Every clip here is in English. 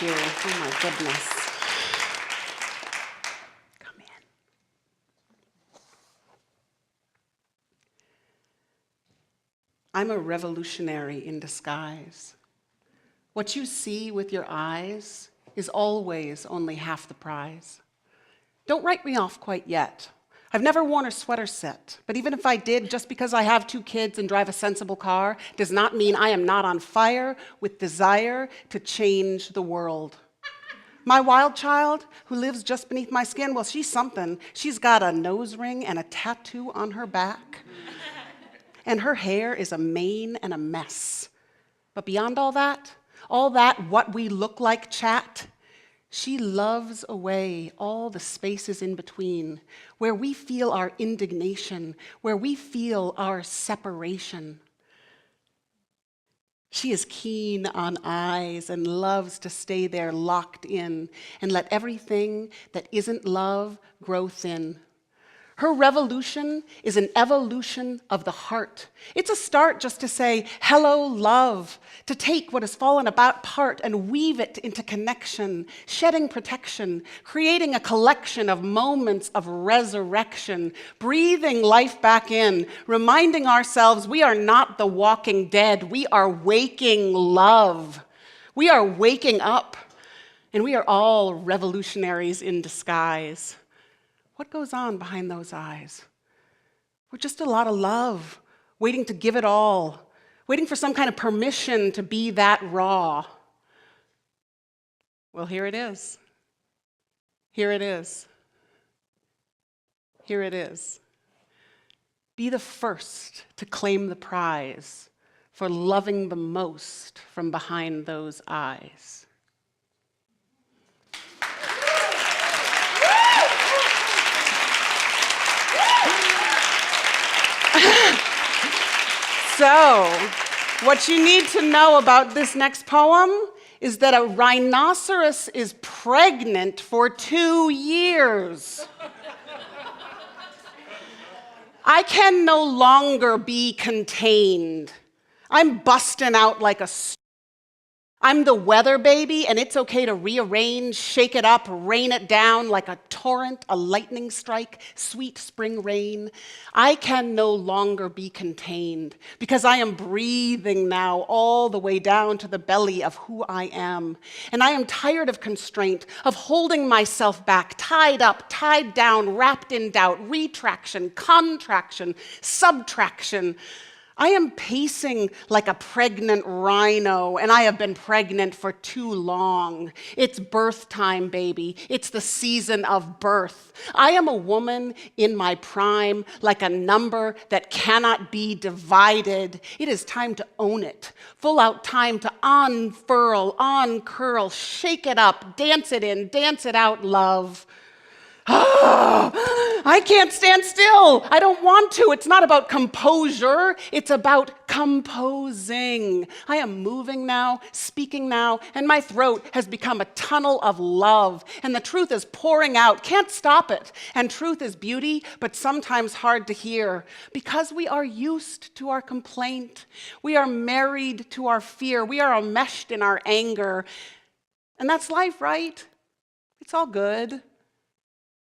you. Oh my goodness. Come in. I'm a revolutionary in disguise. What you see with your eyes is always only half the prize. Don't write me off quite yet. I've never worn a sweater set, but even if I did, just because I have 2 kids and drive a sensible car does not mean I am not on fire with desire to change the world. My wild child, who lives just beneath my skin, well, she's something. She's got a nose ring and a tattoo on her back. And her hair is a mane and a mess. But beyond all that, what we look like chat, she loves away all the spaces in between, where we feel our indignation, where we feel our separation. She is keen on eyes and loves to stay there locked in and let everything that isn't love grow thin. Her revolution is an evolution of the heart. It's a start just to say, hello, love, to take what has fallen apart and weave it into connection, shedding protection, creating a collection of moments of resurrection, breathing life back in, reminding ourselves we are not the walking dead, we are waking love. We are waking up, and we are all revolutionaries in disguise. What goes on behind those eyes? We're just a lot of love, waiting to give it all, waiting for some kind of permission to be that raw. Well, here it is. Here it is. Here it is. Be the first to claim the prize for loving the most from behind those eyes. So, what you need to know about this next poem is that a rhinoceros is pregnant for 2 years. I can no longer be contained. I'm busting out like a I'm the weather baby, and it's okay to rearrange, shake it up, rain it down like a torrent, a lightning strike, sweet spring rain. I can no longer be contained because I am breathing now all the way down to the belly of who I am. And I am tired of constraint, of holding myself back, tied up, tied down, wrapped in doubt, retraction, contraction, subtraction. I am pacing like a pregnant rhino, and I have been pregnant for too long. It's birth time, baby. It's the season of birth. I am a woman in my prime, like a number that cannot be divided. It is time to own it. Full out time to unfurl, uncurl, shake it up, dance it in, dance it out, love. I can't stand still. I don't want to. It's not about composure. It's about composing. I am moving now, speaking now, and my throat has become a tunnel of love, and the truth is pouring out. Can't stop it. And truth is beauty, but sometimes hard to hear because we are used to our complaint. We are married to our fear. We are enmeshed in our anger. And that's life, right? It's all good.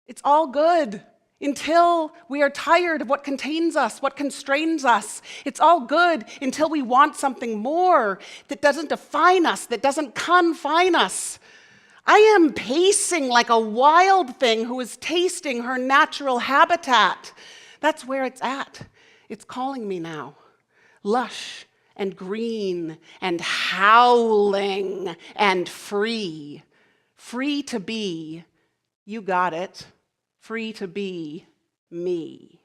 It's all good until we are tired of what contains us, what constrains us. It's all good until we want something more that doesn't define us, that doesn't confine us. I am pacing like a wild thing who is tasting her natural habitat. That's where it's at. It's calling me now. Lush and green and howling and free. Free to be. You got it. Free to be me.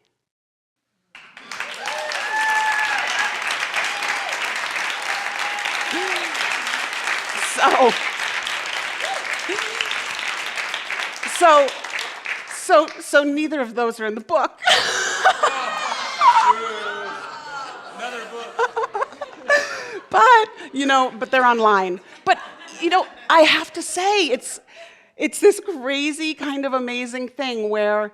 So neither of those are in the book. Another book. But they're online. But, I have to say, it's this crazy kind of amazing thing where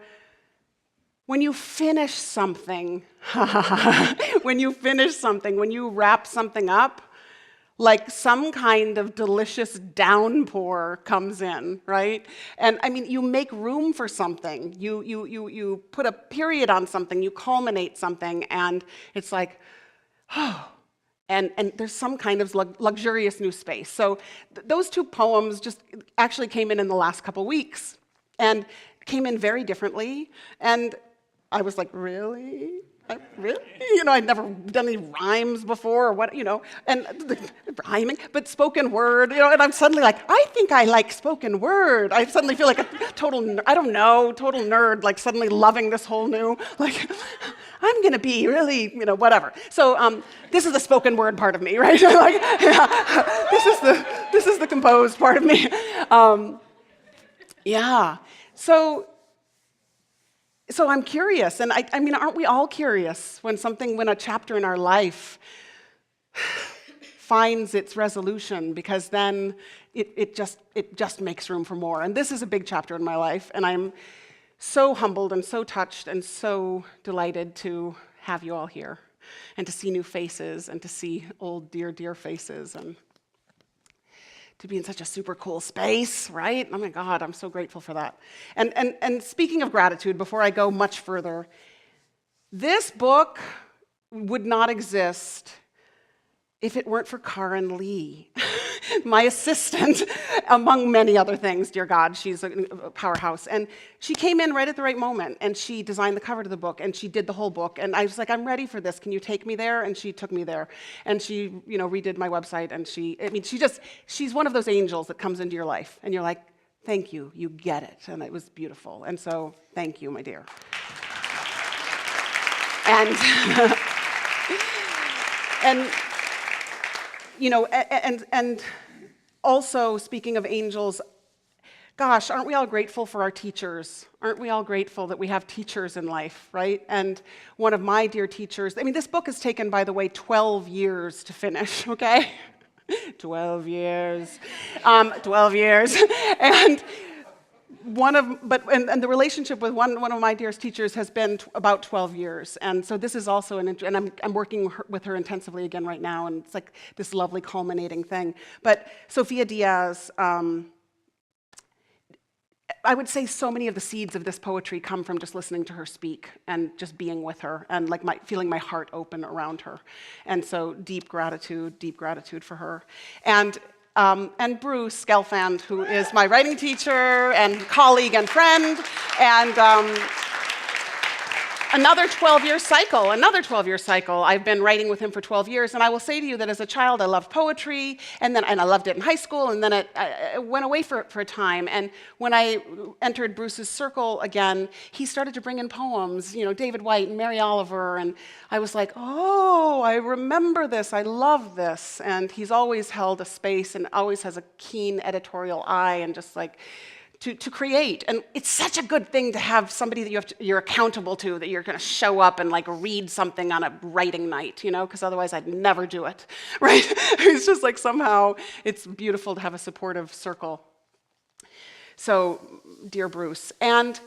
when you finish something, when you wrap something up, like some kind of delicious downpour comes in, right? And I mean, you make room for something. You put a period on something, you culminate something, and it's like, oh, and there's some kind of luxurious new space. So those two poems just actually came in the last couple weeks, and came in very differently. And I was like, really? Really? I'd never done any rhymes before, or what, and rhyming, but spoken word, and I'm suddenly like, I think I like spoken word. I suddenly feel like a total, I don't know, total nerd, like suddenly loving this whole new, like, I'm gonna be really, whatever. So this is the spoken word part of me, right? Like, yeah, this is the composed part of me. Yeah. So I'm curious, and I mean, aren't we all curious when a chapter in our life finds its resolution, because then it just makes room for more. And this is a big chapter in my life, and I'm so humbled and so touched and so delighted to have you all here, and to see new faces, and to see old dear faces, and to be in such a super cool space, right? Oh my God, I'm so grateful for that. And speaking of gratitude, before I go much further, this book would not exist if it weren't for Karen Lee, my assistant, among many other things, dear God. She's a powerhouse. And she came in right at the right moment, and she designed the cover to the book, and she did the whole book. And I was like, I'm ready for this. Can you take me there? And she took me there. And she, redid my website, and she's one of those angels that comes into your life, and you're like, thank you, you get it. And it was beautiful. And so, thank you, my dear. And also, speaking of angels, gosh, aren't we all grateful for our teachers? Aren't we all grateful that we have teachers in life, right? And one of my dear teachers, this book has taken, by the way, 12 years to finish, okay? 12 years. 12 years. And the relationship with one of my dearest teachers has been about 12 years, and so this is also and I'm working with her intensively again right now, and it's like this lovely culminating thing. But Sophia Diaz, I would say so many of the seeds of this poetry come from just listening to her speak and just being with her, and like feeling my heart open around her, and so deep gratitude for her. And Bruce Gelfand, who is my writing teacher and colleague and friend, and another 12-year cycle. I've been writing with him for 12 years, and I will say to you that as a child, I loved poetry, and I loved it in high school, and then it went away for a time. And when I entered Bruce's circle again, he started to bring in poems, David White and Mary Oliver, and I was like, oh, I remember this, I love this. And he's always held a space and always has a keen editorial eye, and just like, to create. And it's such a good thing to have somebody that you're accountable to, that you're going to show up and like read something on a writing night, because otherwise I'd never do it, right? It's just like somehow it's beautiful to have a supportive circle. So, dear Bruce. And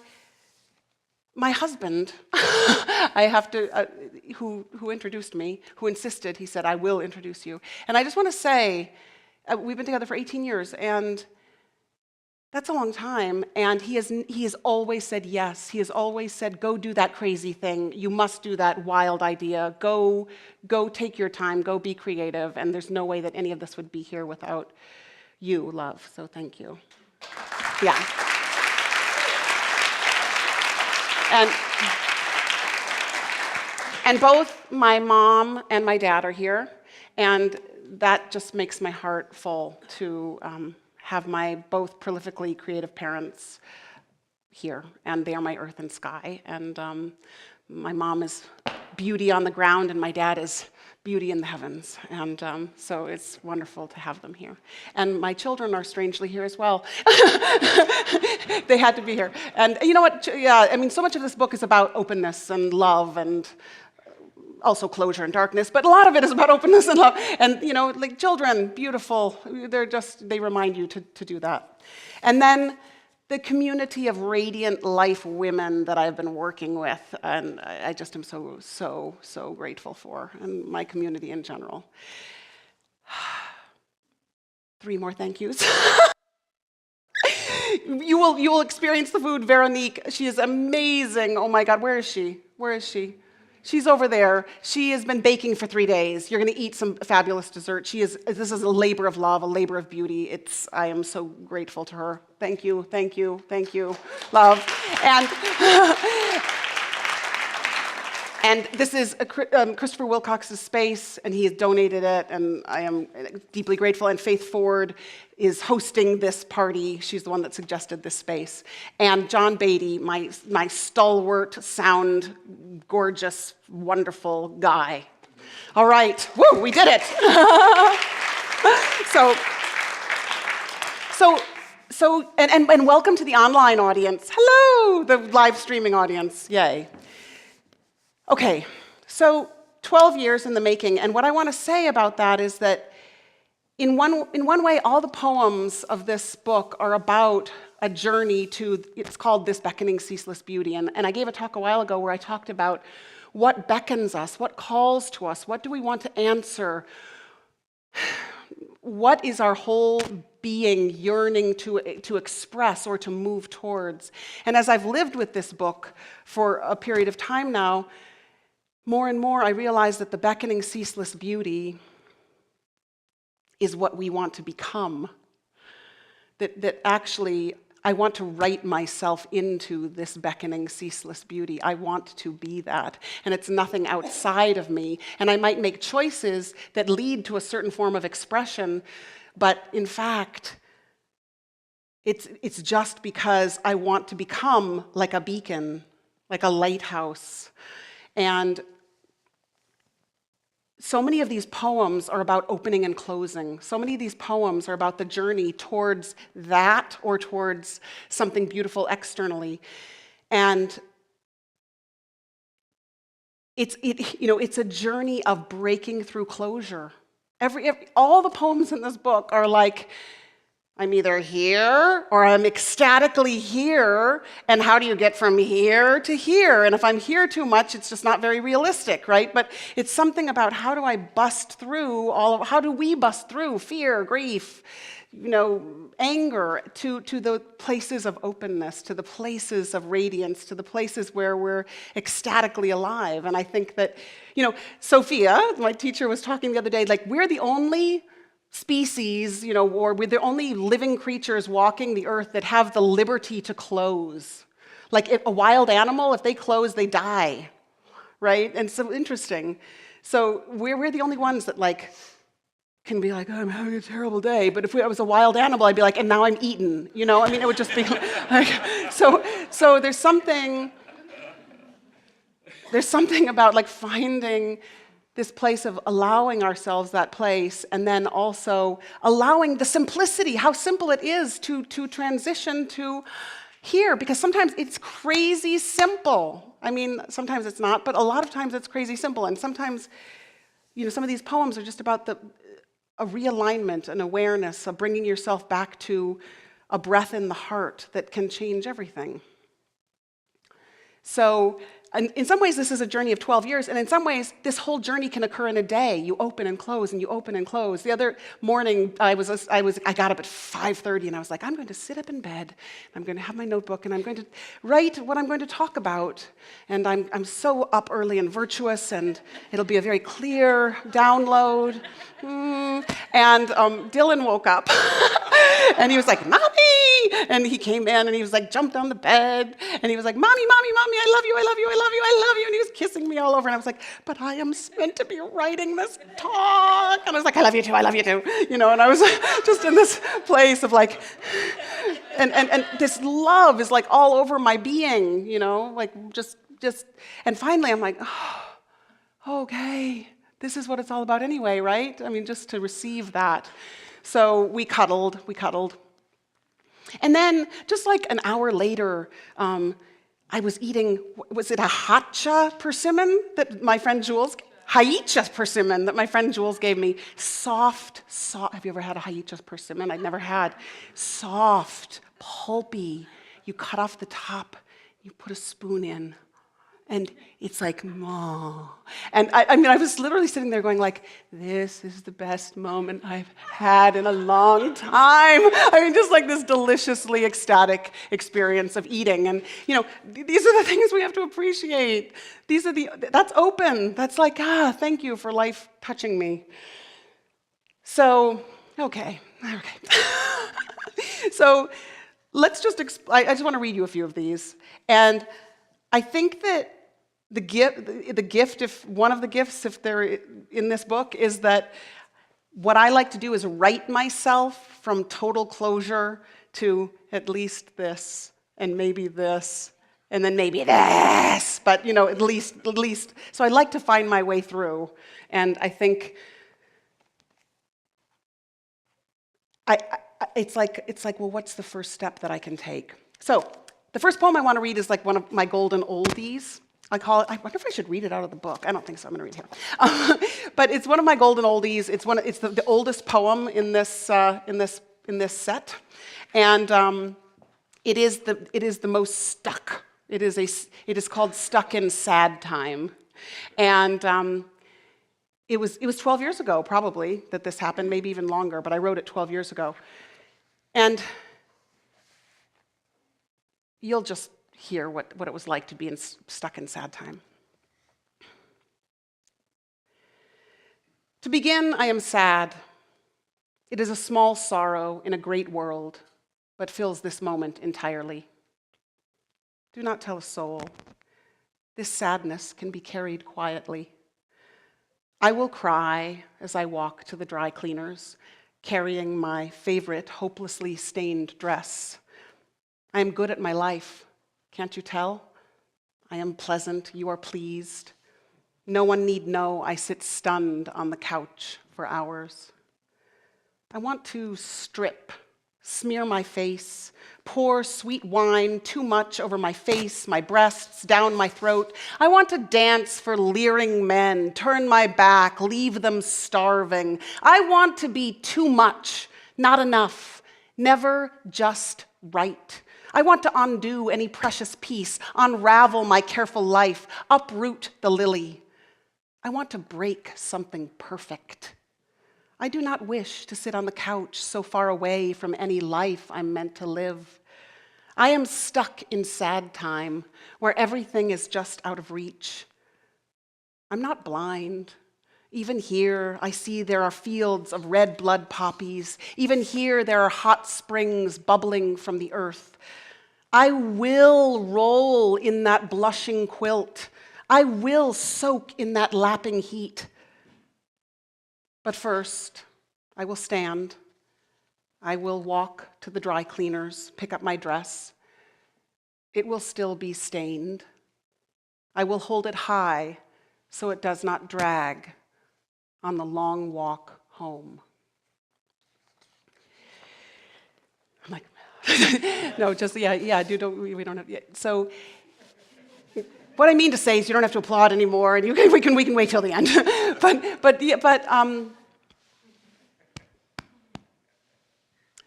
my husband, I have to, who introduced me, who insisted, he said, I will introduce you. And I just want to say, we've been together for 18 years, and that's a long time, and he has always said yes. He has always said, go do that crazy thing. You must do that wild idea. Go take your time. Go be creative. And there's no way that any of this would be here without you, love. So thank you. Yeah. And both my mom and my dad are here, and that just makes my heart full to have my both prolifically creative parents here, and they are my earth and sky. And my mom is beauty on the ground, and my dad is beauty in the heavens. And so it's wonderful to have them here. And my children are strangely here as well. They had to be here. And you know what? Yeah, so much of this book is about openness and love, and also closure and darkness, but a lot of it is about openness and love. And like children, beautiful, they remind you to do that. And then the community of radiant life women that I've been working with, and I just am so grateful for, and my community in general. 3 more thank yous. You will experience the food. Veronique, she is amazing. Oh my God, where is she? Where is she? She's over there. She has been baking for 3 days. You're going to eat some fabulous dessert. This is a labor of love, a labor of beauty. I am so grateful to her. Thank you, thank you, thank you, love. And and this is Christopher Wilcox's space, and he has donated it, and I am deeply grateful. And Faith Ford is hosting this party. She's the one that suggested this space. And John Beatty, my stalwart, sound, gorgeous, wonderful guy. All right, woo, we did it. And welcome to the online audience. Hello, the live streaming audience, yay. Okay, so 12 years in the making, and what I want to say about that is that in one way, all the poems of this book are about a journey to, it's called This Beckoning, Ceaseless Beauty, and I gave a talk a while ago where I talked about what beckons us, what calls to us, what do we want to answer, what is our whole being yearning to express or to move towards. And as I've lived with this book for a period of time now, more and more I realize that the beckoning, ceaseless beauty is what we want to become. That actually, I want to write myself into this beckoning, ceaseless beauty. I want to be that. And it's nothing outside of me. And I might make choices that lead to a certain form of expression, but in fact, it's just because I want to become like a beacon, like a lighthouse. And so many of these poems are about opening and closing. So many of these poems are about the journey towards that or towards something beautiful externally. And it's a journey of breaking through closure. All the poems in this book are like, I'm either here or I'm ecstatically here, and how do you get from here to here? And if I'm here too much, it's just not very realistic, right? But it's something about how do I bust through how do we bust through fear, grief, anger to the places of openness, to the places of radiance, to the places where we're ecstatically alive. And I think that, Sophia, my teacher, was talking the other day, like we're the only species, or we're the only living creatures walking the earth that have the liberty to close. Like if a wild animal, if they close, they die, right? And so interesting. So we're the only ones that can be like, oh, I'm having a terrible day. But if I was a wild animal, I'd be like, and now I'm eaten. It would just be like, so there's something about finding this place of allowing ourselves that place, and then also allowing the simplicity, how simple it is to transition to here, because sometimes it's crazy simple. I mean, sometimes it's not, but a lot of times it's crazy simple, and sometimes, some of these poems are just about a realignment, an awareness, of bringing yourself back to a breath in the heart that can change everything. So, and in some ways, this is a journey of 12 years, and in some ways, this whole journey can occur in a day. You open and close, and you open and close. The other morning, I got up at 5:30, and I was like, I'm going to sit up in bed, and I'm going to have my notebook, and I'm going to write what I'm going to talk about. And I'm so up early and virtuous, and it'll be a very clear download. And Dylan woke up, and he was like, Mommy! And he came in, and he was like, jumped on the bed, and he was like, Mommy, Mommy, Mommy, I love you, I love you, I love you, I love you. And he was kissing me all over, and I was like, but I am meant to be writing this talk. And I was like, I love you too, and I was just in this place of and this love is all over my being, just, and finally I'm like, oh, okay, this is what it's all about anyway, right? I mean, just to receive that. So we cuddled. And then, just an hour later, I was eating, was it a hatcha persimmon that my friend Jules, haicha persimmon that my friend Jules gave me. Soft, have you ever had a haicha persimmon? I'd never had. Soft, pulpy. You cut off the top, you put a spoon in, And it's like, oh. And I mean, I was literally sitting there going like, this is the best moment I've had in a long time. I mean, just like this deliciously ecstatic experience of eating. And, these are the things we have to appreciate. That's open. That's like, thank you for life touching me. So, okay. So let's just, I just want to read you a few of these. And I think that the gift, if one of the gifts, if they're in this book, is that what I like to do is write myself from total closure to at least this, and maybe this, and then maybe this, but at least. So I like to find my way through, and I think it's like, well, what's the first step that I can take? So the first poem I want to read is like one of my golden oldies. I call it. I wonder if I should read it out of the book. I don't think so. I'm going to read it here. But it's one of my golden oldies. It's the oldest poem in this set, and it is the most stuck. It is called "Stuck in Sad Time," and it was 12 years ago probably that this happened, maybe even longer. But I wrote it 12 years ago, and you'll just hear what it was like to be stuck in sad time. To begin, I am sad. It is a small sorrow in a great world, but fills this moment entirely. Do not tell a soul. This sadness can be carried quietly. I will cry as I walk to the dry cleaners, carrying my favorite hopelessly stained dress. I am good at my life. Can't you tell? I am pleasant, you are pleased. No one need know I sit stunned on the couch for hours. I want to strip, smear my face, pour sweet wine too much over my face, my breasts, down my throat. I want to dance for leering men, turn my back, leave them starving. I want to be too much, not enough, never just right. I want to undo any precious piece, unravel my careful life, uproot the lily. I want to break something perfect. I do not wish to sit on the couch so far away from any life I'm meant to live. I am stuck in sad time, where everything is just out of reach. I'm not blind. Even here, I see there are fields of red blood poppies. Even here, there are hot springs bubbling from the earth. I will roll in that blushing quilt. I will soak in that lapping heat. But first, I will stand. I will walk to the dry cleaners, pick up my dress. It will still be stained. I will hold it high so it does not drag on the long walk home. I'm like, no, just, we don't have, so what I mean to say is you don't have to applaud anymore, and we can wait till the end.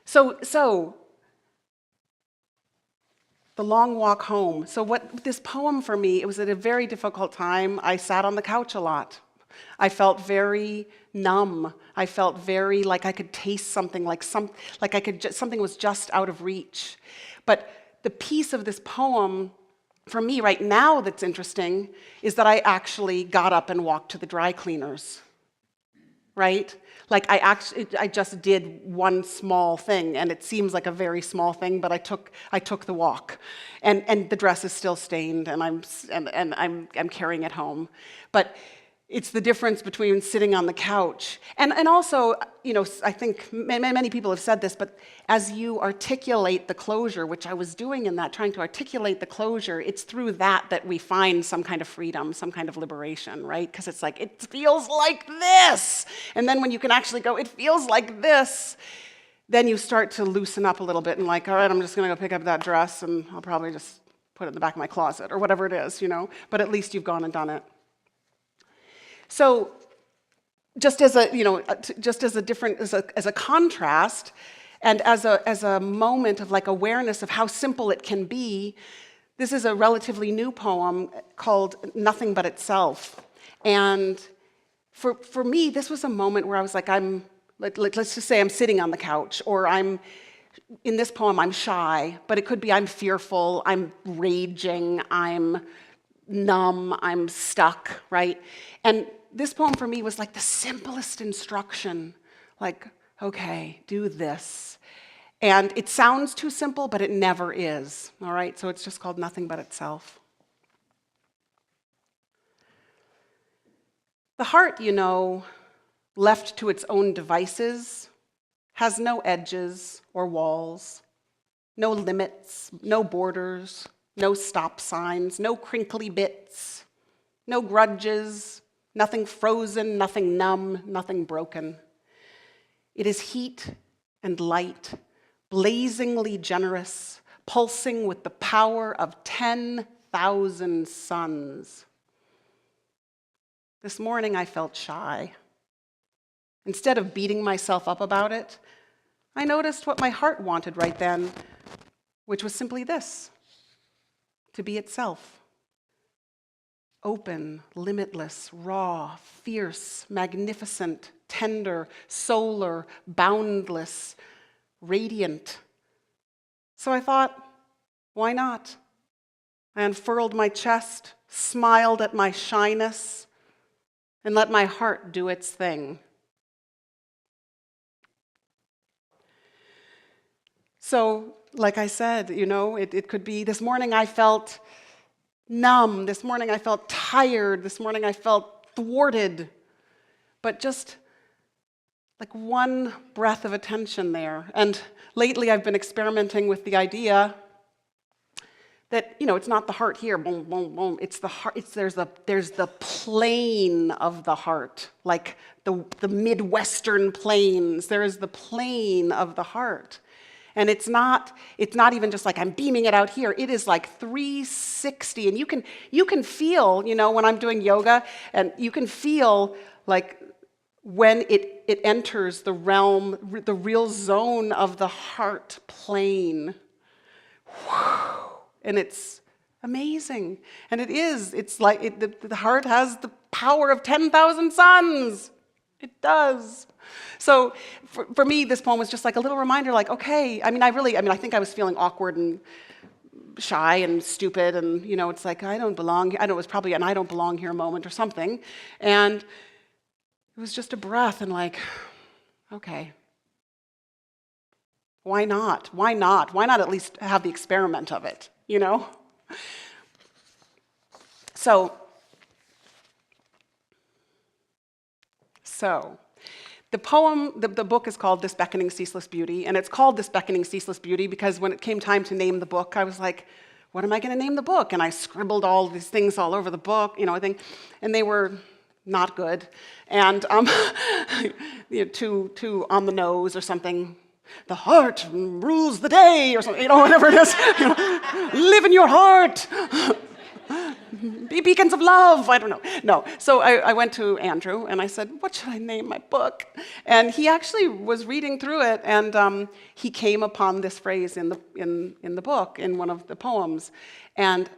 So the long walk home. So what this poem for me, it was at a very difficult time. I sat on the couch a lot. I felt very numb. I felt very like I could taste something, something was just out of reach. But the piece of this poem, for me right now that's interesting, is that I actually got up and walked to the dry cleaners, right? Like I just did one small thing, and it seems like a very small thing, but I took the walk, and the dress is still stained, and I'm carrying it home, but it's the difference between sitting on the couch and also, I think many people have said this, but as you articulate the closure, which I was doing in that, trying to articulate the closure, it's through that we find some kind of freedom, some kind of liberation, right? Because it's like, it feels like this. And then when you can actually go, it feels like this, then you start to loosen up a little bit and like, all right, I'm just going to go pick up that dress and I'll probably just put it in the back of my closet or whatever it is, but at least you've gone and done it. So just as a contrast, and as a moment of like awareness of how simple it can be, This is a relatively new poem called Nothing But Itself. And for me, this was a moment where I was like, let's just say I'm sitting on the couch, or in this poem, I'm shy, but it could be I'm fearful, I'm raging, I'm numb, I'm stuck, right? And this poem for me was like the simplest instruction, like, okay, do this. And it sounds too simple, but it never is, all right? So it's just called Nothing But Itself. The heart, left to its own devices, has no edges or walls, no limits, no borders, no stop signs, no crinkly bits, no grudges, nothing frozen, nothing numb, nothing broken. It is heat and light, blazingly generous, pulsing with the power of 10,000 suns. This morning I felt shy. Instead of beating myself up about it, I noticed what my heart wanted right then, which was simply this: to be itself. Open, limitless, raw, fierce, magnificent, tender, solar, boundless, radiant. So I thought, why not? I unfurled my chest, smiled at my shyness, and let my heart do its thing. So, like I said, it could be this morning I felt numb, this morning I felt tired, this morning I felt thwarted, but just like one breath of attention there. And lately I've been experimenting with the idea that, it's not the heart here, boom, boom, boom. It's the heart. There's the plane of the heart, like the Midwestern plains. There is the plane of the heart. And it's not even just like I'm beaming it out here. It is like 360. And you can feel, when I'm doing yoga, and you can feel like when it enters the realm, the real zone of the heart plane. And it's amazing. And it's like the heart has the power of 10,000 suns. It does. So for me, this poem was just like a little reminder, like, okay, I think I was feeling awkward and shy and stupid, and, it's like, I don't belong here. I know it was probably an I don't belong here moment or something. And it was just a breath and like, okay, why not? Why not? Why not at least have the experiment of it, So the poem, the book is called This Beckoning, Ceaseless Beauty, and it's called This Beckoning, Ceaseless Beauty because when it came time to name the book, I was like, what am I going to name the book? And I scribbled all these things all over the book, I think, and they were not good, and too on the nose or something. The heart rules the day, or something, whatever it is. Live in your heart. Be beacons of love. I don't know. No. So I went to Andrew and I said, what should I name my book? And he actually was reading through it, and he came upon this phrase in the book, in one of the poems. And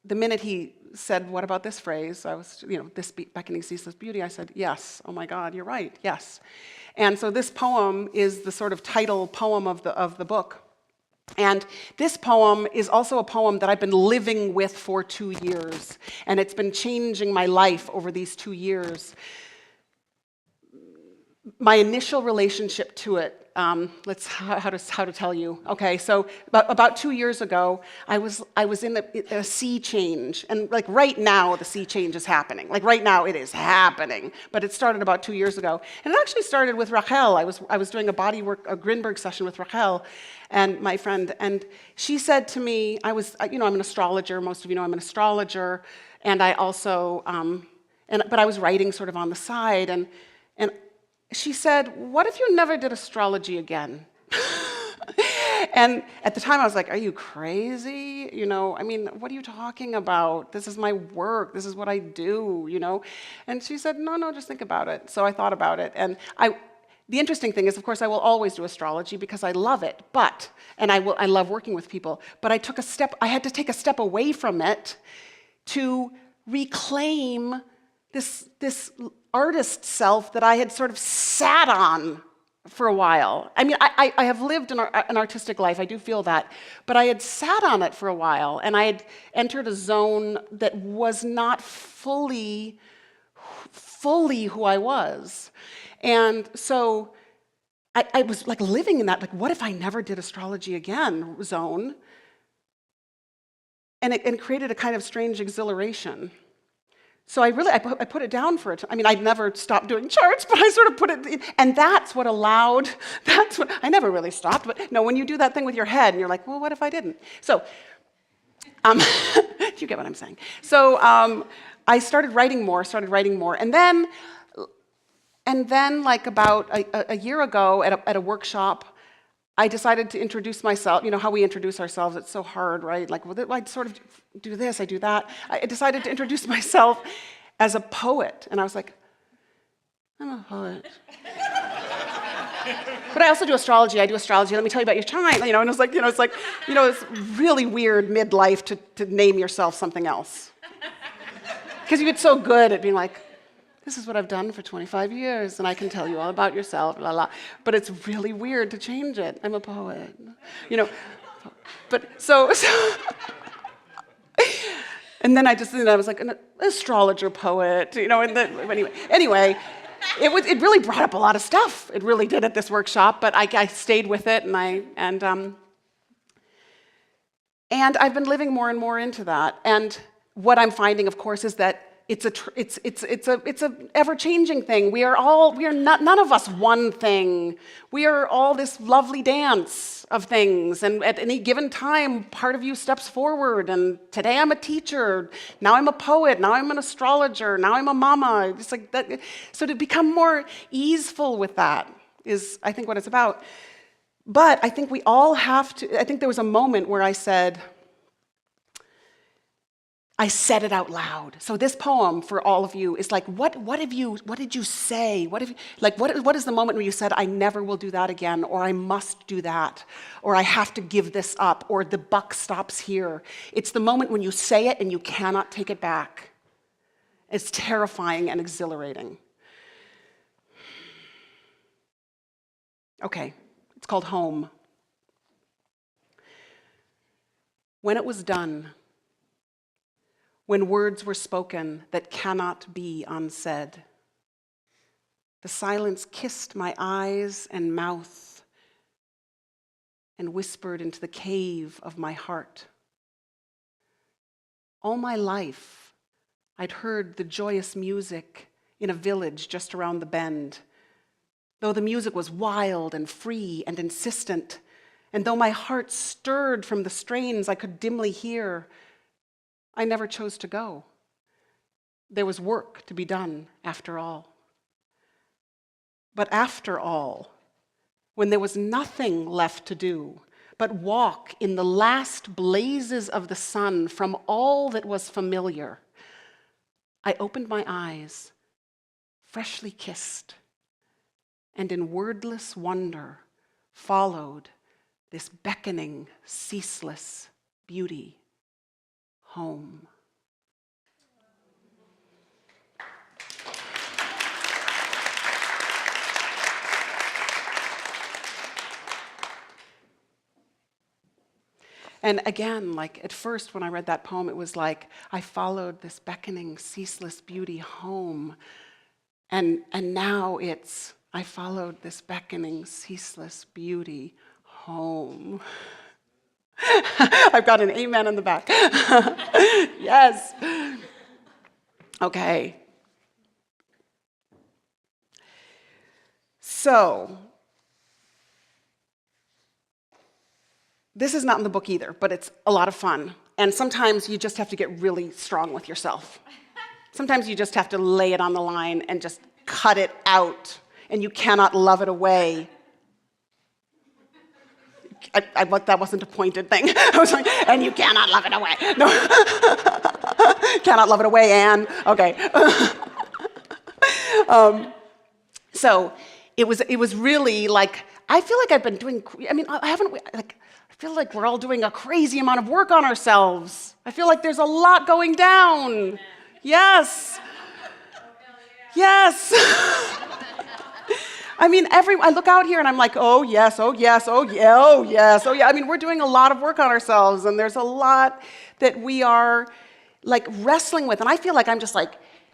the minute he said, what about this phrase? I was, this beckoning ceaseless beauty. I said, yes. Oh my God, you're right. Yes. And so this poem is the sort of title poem of the book. And this poem is also a poem that I've been living with for 2 years, and it's been changing my life over these 2 years. My initial relationship to it, how to tell you. Okay, so about 2 years ago, I was in a sea change, and like right now, the sea change is happening. Like right now, it is happening. But it started about 2 years ago, and it actually started with Rachel. I was doing a Grinberg session with Rachel, and my friend, and she said to me, I'm an astrologer. Most of you know I'm an astrologer, and I also, but I was writing sort of on the side, and she said, what if you never did astrology again? And at the time I was like, are you crazy? What are you talking about? This is my work. This is what I do, And she said, no, just think about it. So I thought about it. And The interesting thing is, of course, I will always do astrology because I love it, and I love working with people, but I had to take a step away from it to reclaim this artist self that I had sort of sat on for a while. I mean, I have lived an artistic life, I do feel that, but I had sat on it for a while, and I had entered a zone that was not fully who I was. And so I was like living in that, like, what if I never did astrology again zone? And it created a kind of strange exhilaration. So I put it down for it. I mean, I'd never stopped doing charts, but I sort of put it, and I never really stopped, but no, when you do that thing with your head, and you're like, well, what if I didn't? So, you get what I'm saying. So I started writing more, and then like about a year ago at a workshop, I decided to introduce myself. You know how we introduce ourselves, it's so hard, right? Like, well, I sort of do this, I do that. I decided to introduce myself as a poet, and I was like, I'm a poet. But I also do astrology. I do astrology. Let me tell you about your time. You know, and it's really weird midlife to name yourself something else. Because you get so good at being like, this is what I've done for 25 years, and I can tell you all about yourself, blah, blah. But it's really weird to change it. I'm a poet. You know, but so and then I was like an astrologer poet, you know, and then anyway, it really brought up a lot of stuff. It really did at this workshop, but I stayed with it, and I've been living more and more into that. And what I'm finding, of course, is that it's a ever-changing thing. None of us one thing. We are all this lovely dance of things, and at any given time, part of you steps forward, and today I'm a teacher, now I'm a poet, now I'm an astrologer, now I'm a mama. It's like that. So to become more easeful with that is, I think, what it's about. But I think we all have to, I think there was a moment where I said it out loud. So this poem for all of you is like, what did you say? What is the moment where you said, I never will do that again, or I must do that, or I have to give this up, or the buck stops here. It's the moment when you say it and you cannot take it back. It's terrifying and exhilarating. Okay, it's called Home. When it was done, when words were spoken that cannot be unsaid, the silence kissed my eyes and mouth and whispered into the cave of my heart. All my life, I'd heard the joyous music in a village just around the bend, though the music was wild and free and insistent, and though my heart stirred from the strains I could dimly hear, I never chose to go. There was work to be done after all. But after all, when there was nothing left to do but walk in the last blazes of the sun from all that was familiar, I opened my eyes, freshly kissed, and in wordless wonder followed this beckoning, ceaseless beauty home. And again, like at first when I read that poem, it was like I followed this beckoning, ceaseless beauty home. And now it's I followed this beckoning, ceaseless beauty home. I've got an amen in the back. Yes. Okay. So, this is not in the book either, but it's a lot of fun. And sometimes you just have to get really strong with yourself. Sometimes you just have to lay it on the line and just cut it out, and you cannot love it away. That wasn't a pointed thing. I was like, and you cannot love it away. No. Cannot love it away, Anne. Okay. So it was really like, I feel like I've been doing, I mean, I haven't, like, I feel like we're all doing a crazy amount of work on ourselves. I feel like there's a lot going down. Yes. Yes. I mean, I look out here and I'm like, oh yes, oh yes, oh yeah, oh yes, oh yeah. I mean, we're doing a lot of work on ourselves, and there's a lot that we are like wrestling with, and I feel like I'm just like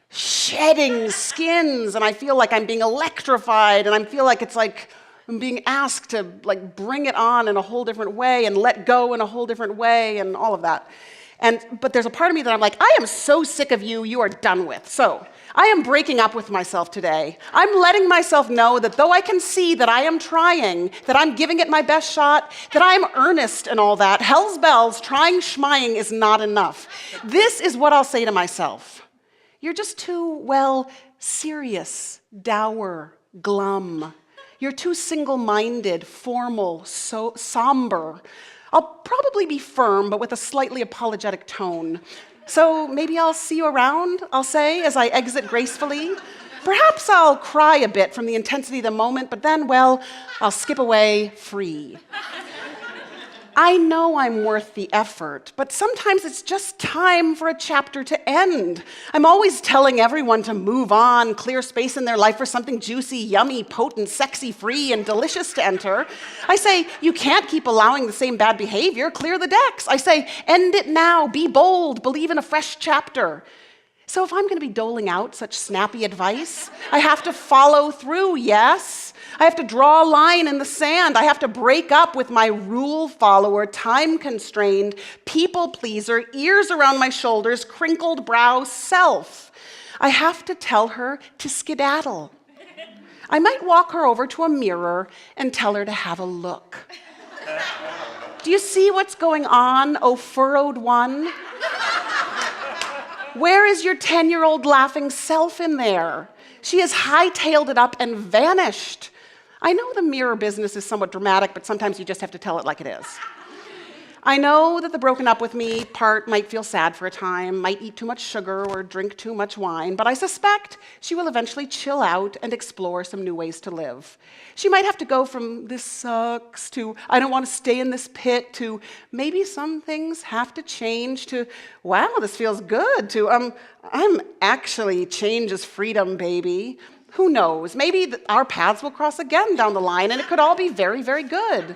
shedding skins, and I feel like I'm being electrified, and I feel like it's like I'm being asked to like bring it on in a whole different way and let go in a whole different way and all of that. But there's a part of me that I'm like, I am so sick of you, you are done with. So I am breaking up with myself today. I'm letting myself know that though I can see that I am trying, that I'm giving it my best shot, that I'm earnest and all that, hell's bells, trying schmying is not enough. This is what I'll say to myself. You're just too, well, serious, dour, glum. You're too single-minded, formal, so somber. I'll probably be firm, but with a slightly apologetic tone. So maybe I'll see you around, I'll say, as I exit gracefully. Perhaps I'll cry a bit from the intensity of the moment, but then, well, I'll skip away free. I know I'm worth the effort, but sometimes it's just time for a chapter to end. I'm always telling everyone to move on, clear space in their life for something juicy, yummy, potent, sexy, free, and delicious to enter. I say, you can't keep allowing the same bad behavior, clear the decks. I say, end it now, be bold, believe in a fresh chapter. So if I'm going to be doling out such snappy advice, I have to follow through, yes? I have to draw a line in the sand. I have to break up with my rule follower, time-constrained, people-pleaser, ears around my shoulders, crinkled brow self. I have to tell her to skedaddle. I might walk her over to a mirror and tell her to have a look. Do you see what's going on, oh furrowed one? Where is your 10-year-old laughing self in there? She has hightailed it up and vanished. I know the mirror business is somewhat dramatic, but sometimes you just have to tell it like it is. I know that the broken up with me part might feel sad for a time, might eat too much sugar or drink too much wine, but I suspect she will eventually chill out and explore some new ways to live. She might have to go from this sucks to I don't want to stay in this pit to maybe some things have to change to wow, this feels good to I'm actually change is freedom, baby. Who knows? Maybe our paths will cross again down the line and it could all be very, very good.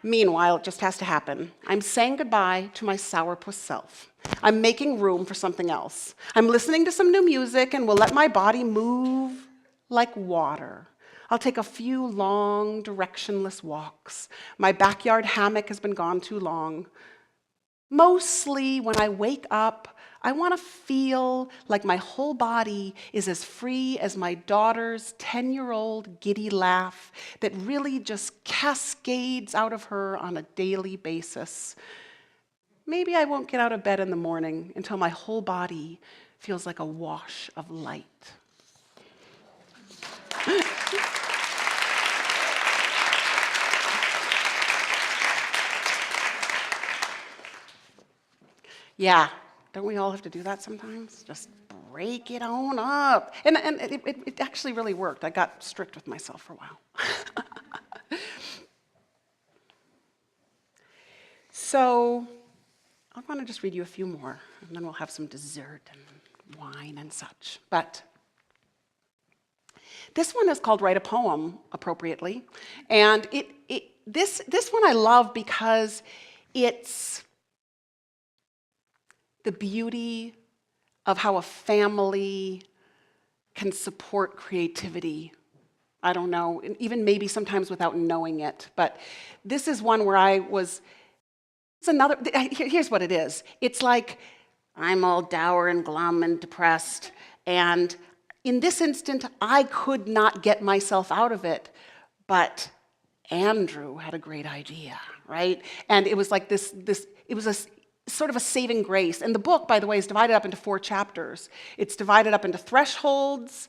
Meanwhile, it just has to happen. I'm saying goodbye to my sourpuss self. I'm making room for something else. I'm listening to some new music and will let my body move like water. I'll take a few long, directionless walks. My backyard hammock has been gone too long. Mostly, when I wake up, I want to feel like my whole body is as free as my daughter's 10-year-old giddy laugh that really just cascades out of her on a daily basis. Maybe I won't get out of bed in the morning until my whole body feels like a wash of light. Yeah. Don't we all have to do that sometimes? Just break it on up. And it actually really worked. I got strict with myself for a while. So I want to just read you a few more, and then we'll have some dessert and wine and such. But this one is called Write a Poem, appropriately. And this one I love because it's the beauty of how a family can support creativity. I don't know, even maybe sometimes without knowing it. But this is one where here's what it is. It's like, I'm all dour and glum and depressed. And in this instant, I could not get myself out of it. But Andrew had a great idea, right? And it was like it was a sort of a saving grace. And the book, by the way, is divided up into 4 chapters. It's divided up into thresholds,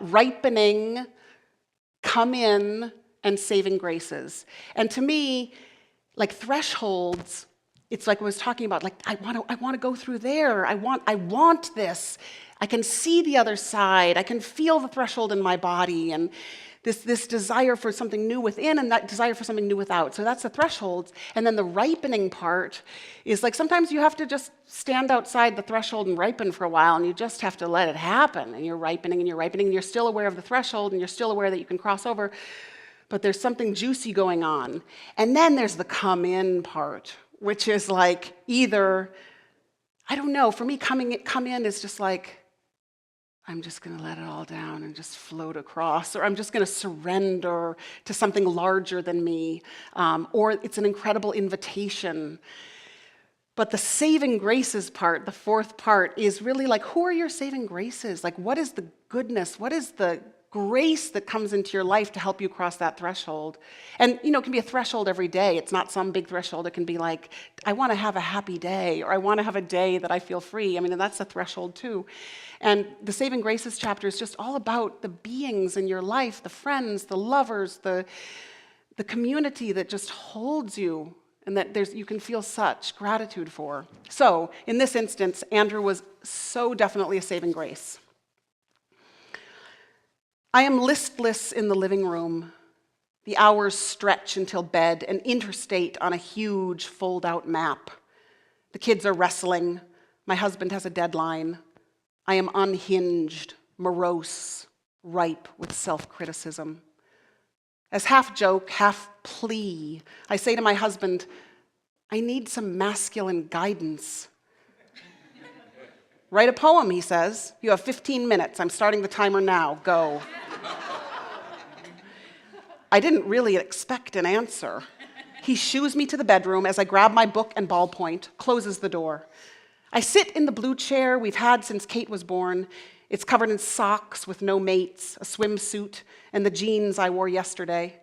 ripening, come in, and saving graces. And to me, like thresholds, it's like I was talking about, like I want to go through there. I want this. I can see the other side. I can feel the threshold in my body. And this desire for something new within and that desire for something new without. So that's the thresholds. And then the ripening part is like sometimes you have to just stand outside the threshold and ripen for a while, and you just have to let it happen. And you're ripening and you're ripening, and you're still aware of the threshold, and you're still aware that you can cross over, but there's something juicy going on. And then there's the come in part, which is like either, I don't know, for me, come in is just like, I'm just going to let it all down and just float across, or I'm just going to surrender to something larger than me, or it's an incredible invitation. But the saving graces part, the fourth part, is really like, who are your saving graces? Like, what is the goodness? What is the grace that comes into your life to help you cross that threshold? And, it can be a threshold every day. It's not some big threshold. It can be like, I want to have a happy day, or I want to have a day that I feel free. I mean, that's a threshold too. And the Saving Graces chapter is just all about the beings in your life, the friends, the lovers, the community that just holds you and that you can feel such gratitude for. So, in this instance, Andrew was so definitely a saving grace. I am listless in the living room. The hours stretch until bed, an interstate on a huge fold-out map. The kids are wrestling. My husband has a deadline. I am unhinged, morose, ripe with self-criticism. As half joke, half plea, I say to my husband, I need some masculine guidance. Write a poem, he says. You have 15 minutes. I'm starting the timer now. Go. I didn't really expect an answer. He shoos me to the bedroom as I grab my book and ballpoint, closes the door. I sit in the blue chair we've had since Kate was born. It's covered in socks with no mates, a swimsuit, and the jeans I wore yesterday.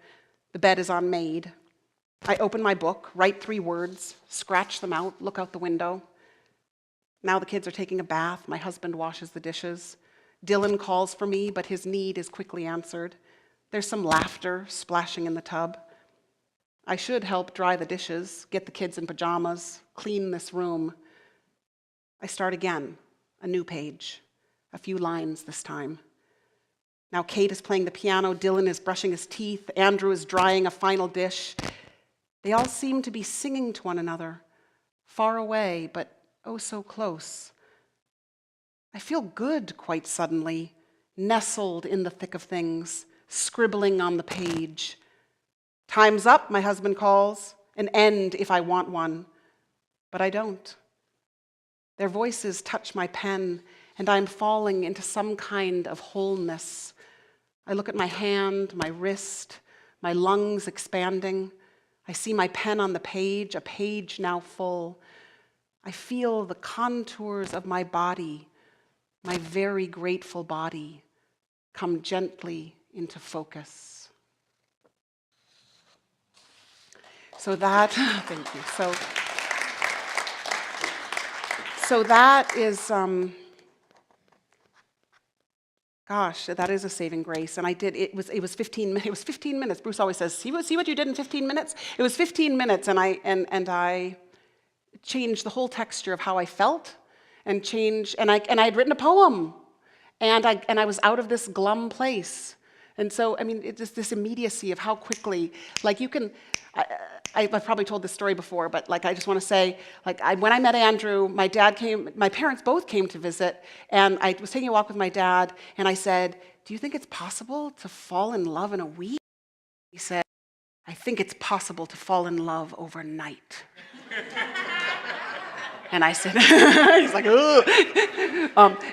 The bed is unmade. I open my book, write 3 words, scratch them out, look out the window. Now the kids are taking a bath. My husband washes the dishes. Dylan calls for me, but his need is quickly answered. There's some laughter splashing in the tub. I should help dry the dishes, get the kids in pajamas, clean this room. I start again, a new page, a few lines this time. Now Kate is playing the piano, Dylan is brushing his teeth, Andrew is drying a final dish. They all seem to be singing to one another, far away, but oh so close. I feel good quite suddenly, nestled in the thick of things, scribbling on the page. Time's up, my husband calls, an end if I want one, but I don't. Their voices touch my pen, and I'm falling into some kind of wholeness. I look at my hand, my wrist, my lungs expanding. I see my pen on the page, a page now full. I feel the contours of my body, my very grateful body, come gently into focus. So that, thank you. So that is, gosh, that is a saving grace. And I did, it was 15 minutes. Bruce always says, see what you did in 15 minutes? It was 15 minutes, and I changed the whole texture of how I felt, and I had written a poem, and I was out of this glum place. And so, I mean, it's just this immediacy of how quickly, like you can, I've probably told this story before, but like I just want to say, like when I met Andrew, my parents both came to visit, and I was taking a walk with my dad, and I said, do you think it's possible to fall in love in a week? He said, I think it's possible to fall in love overnight. And I said, he's like, ugh.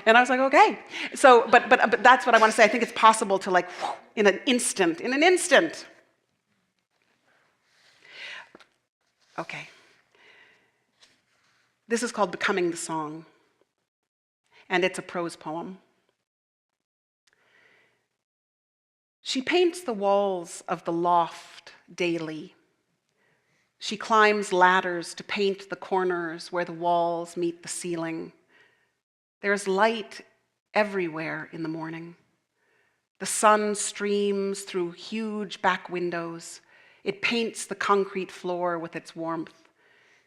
And I was like, okay. So, but that's what I want to say. I think it's possible to like, in an instant. Okay. This is called Becoming the Song. And it's a prose poem. She paints the walls of the loft daily. She climbs ladders to paint the corners where the walls meet the ceiling. There's light everywhere in the morning. The sun streams through huge back windows. It paints the concrete floor with its warmth.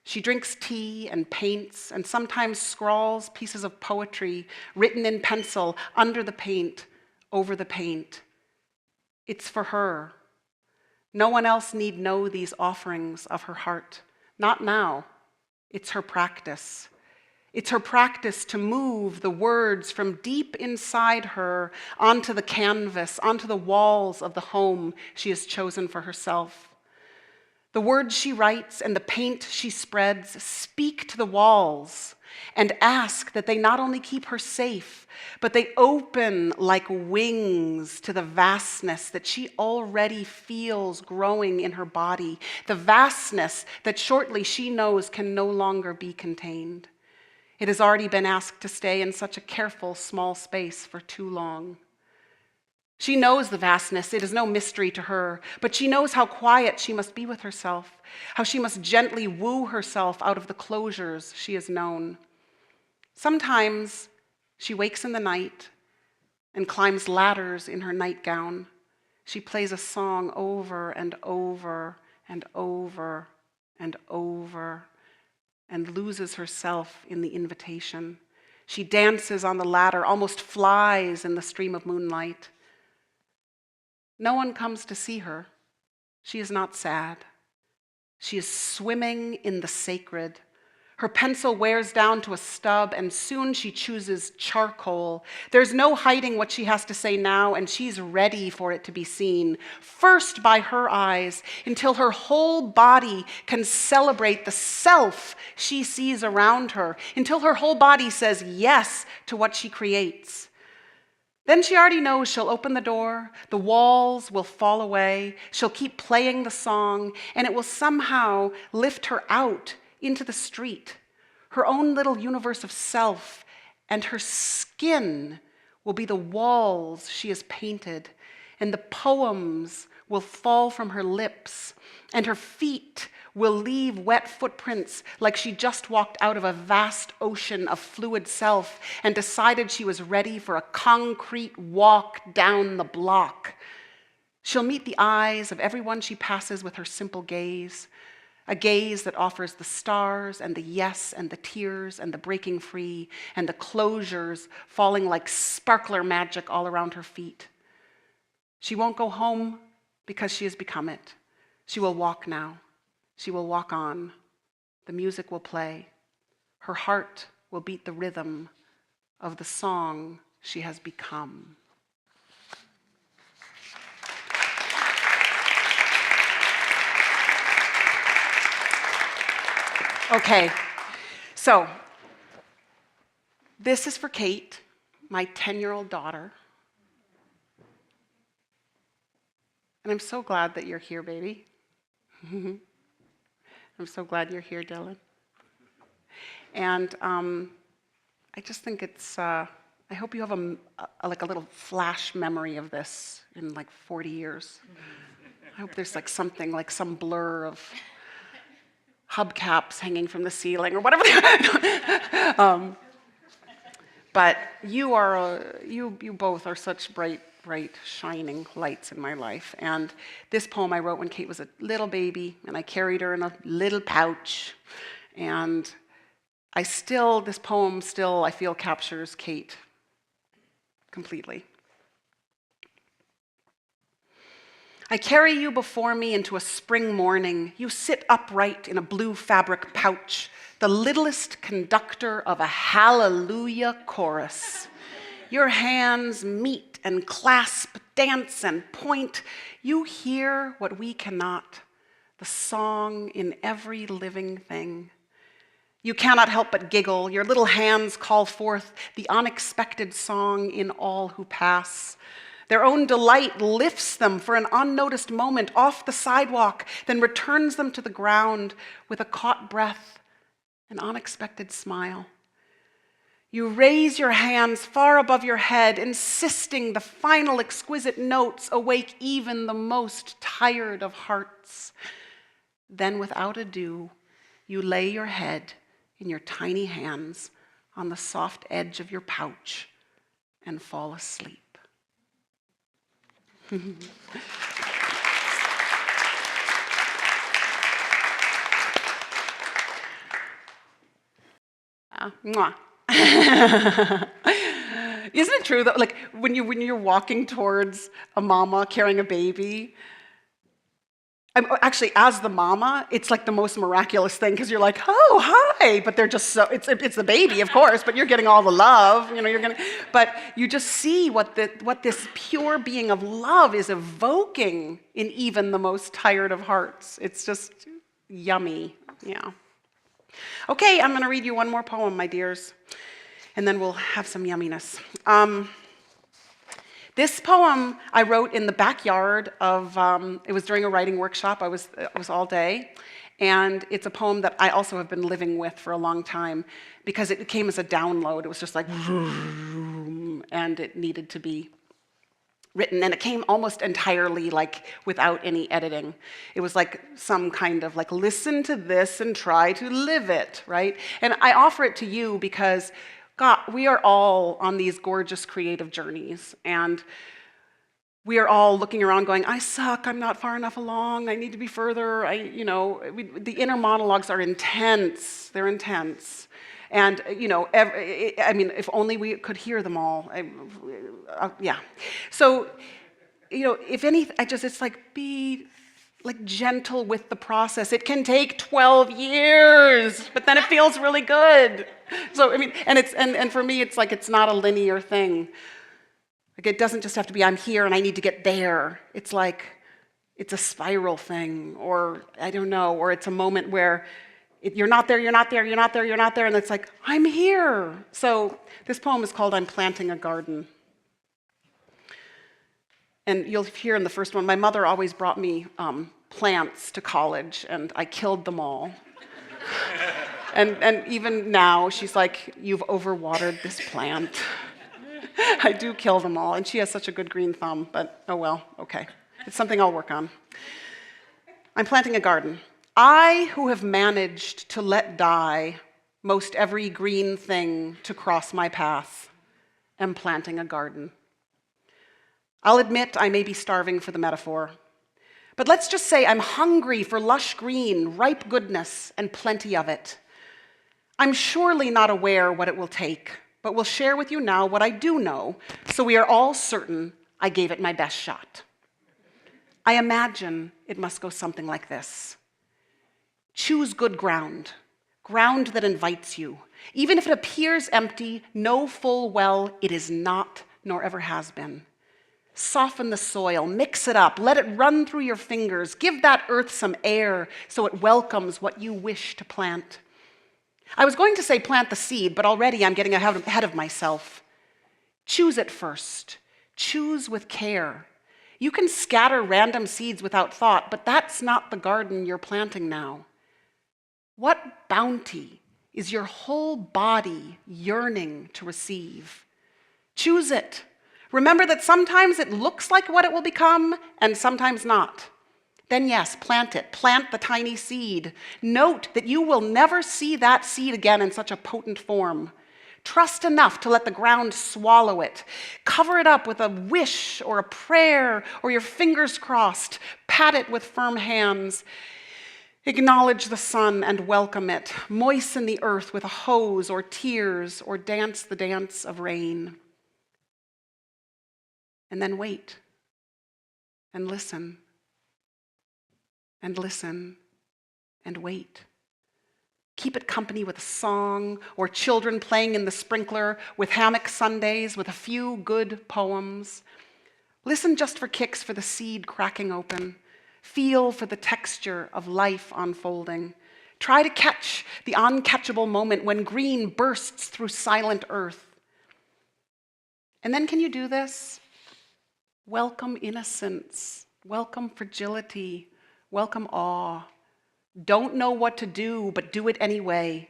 She drinks tea and paints and sometimes scrawls pieces of poetry written in pencil under the paint, over the paint. It's for her. No one else need know these offerings of her heart. Not now. It's her practice. It's her practice to move the words from deep inside her onto the canvas, onto the walls of the home she has chosen for herself. The words she writes and the paint she spreads speak to the walls and ask that they not only keep her safe, but they open like wings to the vastness that she already feels growing in her body, the vastness that shortly she knows can no longer be contained. It has already been asked to stay in such a careful, small space for too long. She knows the vastness. It is no mystery to her, but she knows how quiet she must be with herself, how she must gently woo herself out of the closures she has known. Sometimes she wakes in the night and climbs ladders in her nightgown. She plays a song over and over and over and over and loses herself in the invitation. She dances on the ladder, almost flies in the stream of moonlight. No one comes to see her. She is not sad. She is swimming in the sacred. Her pencil wears down to a stub, and soon she chooses charcoal. There's no hiding what she has to say now, and she's ready for it to be seen, first by her eyes, until her whole body can celebrate the self she sees around her, until her whole body says yes to what she creates. Then she already knows she'll open the door, the walls will fall away, she'll keep playing the song, and it will somehow lift her out into the street, her own little universe of self, and her skin will be the walls she has painted, and the poems will fall from her lips, and her feet will leave wet footprints like she just walked out of a vast ocean of fluid self and decided she was ready for a concrete walk down the block. She'll meet the eyes of everyone she passes with her simple gaze, a gaze that offers the stars and the yes and the tears and the breaking free and the closures falling like sparkler magic all around her feet. She won't go home because she has become it. She will walk now. She will walk on. The music will play. Her heart will beat the rhythm of the song she has become. Okay, so this is for Kate, my 10-year-old daughter. And I'm so glad that you're here, baby. I'm so glad you're here, Dylan. And I just think it's, I hope you have a little flash memory of this in like 40 years. I hope there's like something, like some blur of hubcaps hanging from the ceiling or whatever. But you both are such bright, shining lights in my life. And this poem I wrote when Kate was a little baby, and I carried her in a little pouch. And this poem still, I feel, captures Kate completely. I carry you before me into a spring morning. You sit upright in a blue fabric pouch, the littlest conductor of a hallelujah chorus. Your hands meet and clasp, dance and point. You hear what we cannot, the song in every living thing. You cannot help but giggle. Your little hands call forth the unexpected song in all who pass. Their own delight lifts them for an unnoticed moment off the sidewalk, then returns them to the ground with a caught breath, an unexpected smile. You raise your hands far above your head, insisting the final exquisite notes awake even the most tired of hearts. Then, without ado, you lay your head in your tiny hands on the soft edge of your pouch and fall asleep. Mwah. Isn't it true that, like, when you're walking towards a mama carrying a baby, actually, as the mama, it's like the most miraculous thing because you're like, oh, hi, but they're just so, it's the baby, of course, but you're getting all the love, but you just see what this pure being of love is evoking in even the most tired of hearts. It's just yummy, yeah. Okay, I'm going to read you one more poem, my dears, and then we'll have some yumminess. This poem I wrote in the backyard of, it was during a writing workshop. It was all day. And it's a poem that I also have been living with for a long time because it came as a download. It was just like, and it needed to be written. And it came almost entirely like without any editing. It was like some kind of like, listen to this and try to live it, right? And I offer it to you because God, we are all on these gorgeous creative journeys, and we are all looking around going, I suck, I'm not far enough along, I need to be further, the inner monologues are intense, they're intense. And, if only we could hear them all, yeah. So, if anything, it's like, be like gentle with the process. It can take 12 years, but then it feels really good. So, and for me, it's like, it's not a linear thing. Like, it doesn't just have to be, I'm here and I need to get there. It's like, it's a spiral thing, or I don't know, or it's a moment where you're not there, you're not there, you're not there, you're not there, and it's like, I'm here. So this poem is called I'm Planting a Garden. And you'll hear in the first one, my mother always brought me plants to college, and I killed them all. and even now, she's like, you've overwatered this plant. I do kill them all, and she has such a good green thumb, but oh well, okay. It's something I'll work on. I'm planting a garden. I, who have managed to let die most every green thing to cross my path, am planting a garden. I'll admit I may be starving for the metaphor, but let's just say I'm hungry for lush green, ripe goodness, and plenty of it. I'm surely not aware what it will take, but will share with you now what I do know, so we are all certain I gave it my best shot. I imagine it must go something like this. Choose good ground, ground that invites you. Even if it appears empty, know full well it is not, nor ever has been. Soften the soil, mix it up, let it run through your fingers. Give that earth some air so it welcomes what you wish to plant. I was going to say plant the seed, but already I'm getting ahead of myself. Choose it first. Choose with care. You can scatter random seeds without thought, but that's not the garden you're planting now. What bounty is your whole body yearning to receive? Choose it. Remember that sometimes it looks like what it will become, and sometimes not. Then yes, plant it. Plant the tiny seed. Note that you will never see that seed again in such a potent form. Trust enough to let the ground swallow it. Cover it up with a wish or a prayer or your fingers crossed. Pat it with firm hands. Acknowledge the sun and welcome it. Moisten the earth with a hose or tears or dance the dance of rain. And then wait and listen and listen and wait. Keep it company with a song or children playing in the sprinkler, with hammock Sundays, with a few good poems. Listen just for kicks for the seed cracking open. Feel for the texture of life unfolding. Try to catch the uncatchable moment when green bursts through silent earth. And then can you do this? Welcome innocence, welcome fragility, welcome awe. Don't know what to do, but do it anyway.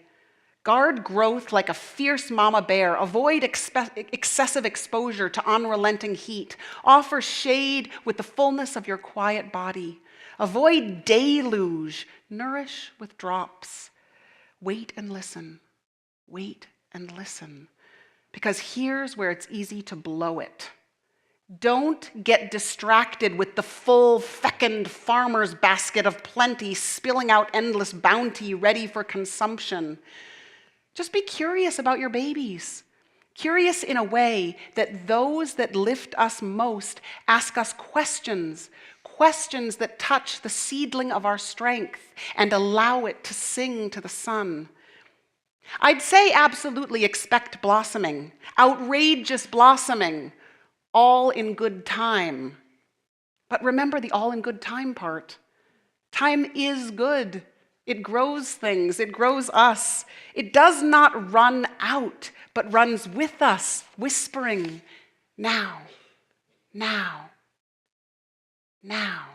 Guard growth like a fierce mama bear. Avoid excessive exposure to unrelenting heat. Offer shade with the fullness of your quiet body. Avoid deluge. Nourish with drops. Wait and listen. Wait and listen. Because here's where it's easy to blow it. Don't get distracted with the full, fecund farmer's basket of plenty spilling out endless bounty ready for consumption. Just be curious about your babies. Curious in a way that those that lift us most ask us questions, questions that touch the seedling of our strength and allow it to sing to the sun. I'd say absolutely expect blossoming, outrageous blossoming, all in good time. But remember the all in good time part. Time is good. It grows things, it grows us. It does not run out, but runs with us, whispering, now, now, now.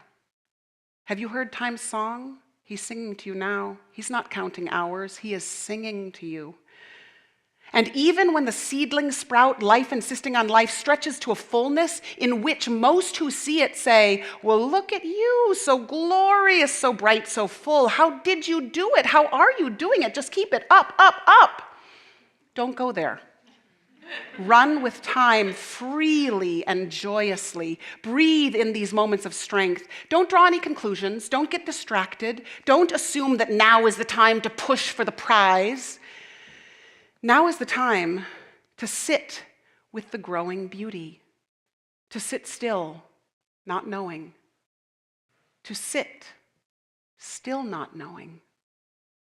Have you heard Time's song? He's singing to you now. He's not counting hours, he is singing to you. And even when the seedling sprout, life insisting on life, stretches to a fullness in which most who see it say, well, look at you, so glorious, so bright, so full. How did you do it? How are you doing it? Just keep it up, up, up. Don't go there. Run with time freely and joyously. Breathe in these moments of strength. Don't draw any conclusions. Don't get distracted. Don't assume that now is the time to push for the prize. Now is the time to sit with the growing beauty, to sit still, not knowing, to sit, still not knowing.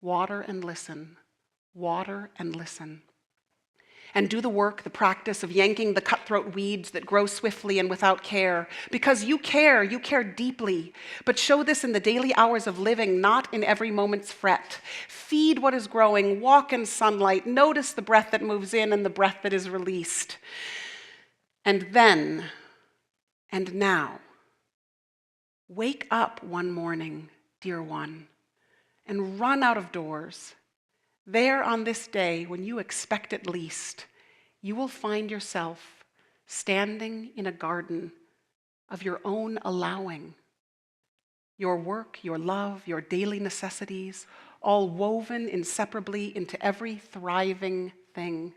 Water and listen, and do the work, the practice of yanking the cutthroat weeds that grow swiftly and without care. Because you care deeply, but show this in the daily hours of living, not in every moment's fret. Feed what is growing, walk in sunlight, notice the breath that moves in and the breath that is released. And then, and now, wake up one morning, dear one, and run out of doors. There on this day, when you expect it least, you will find yourself standing in a garden of your own allowing. Your work, your love, your daily necessities, all woven inseparably into every thriving thing.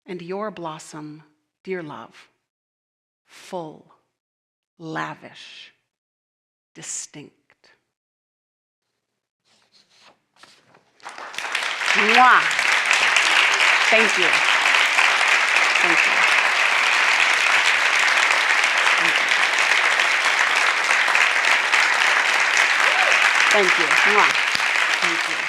And your blossom, dear love, full, lavish, distinct. Mwah. Thank you. Thank you. Thank you. Thank you. Mwah. Thank you.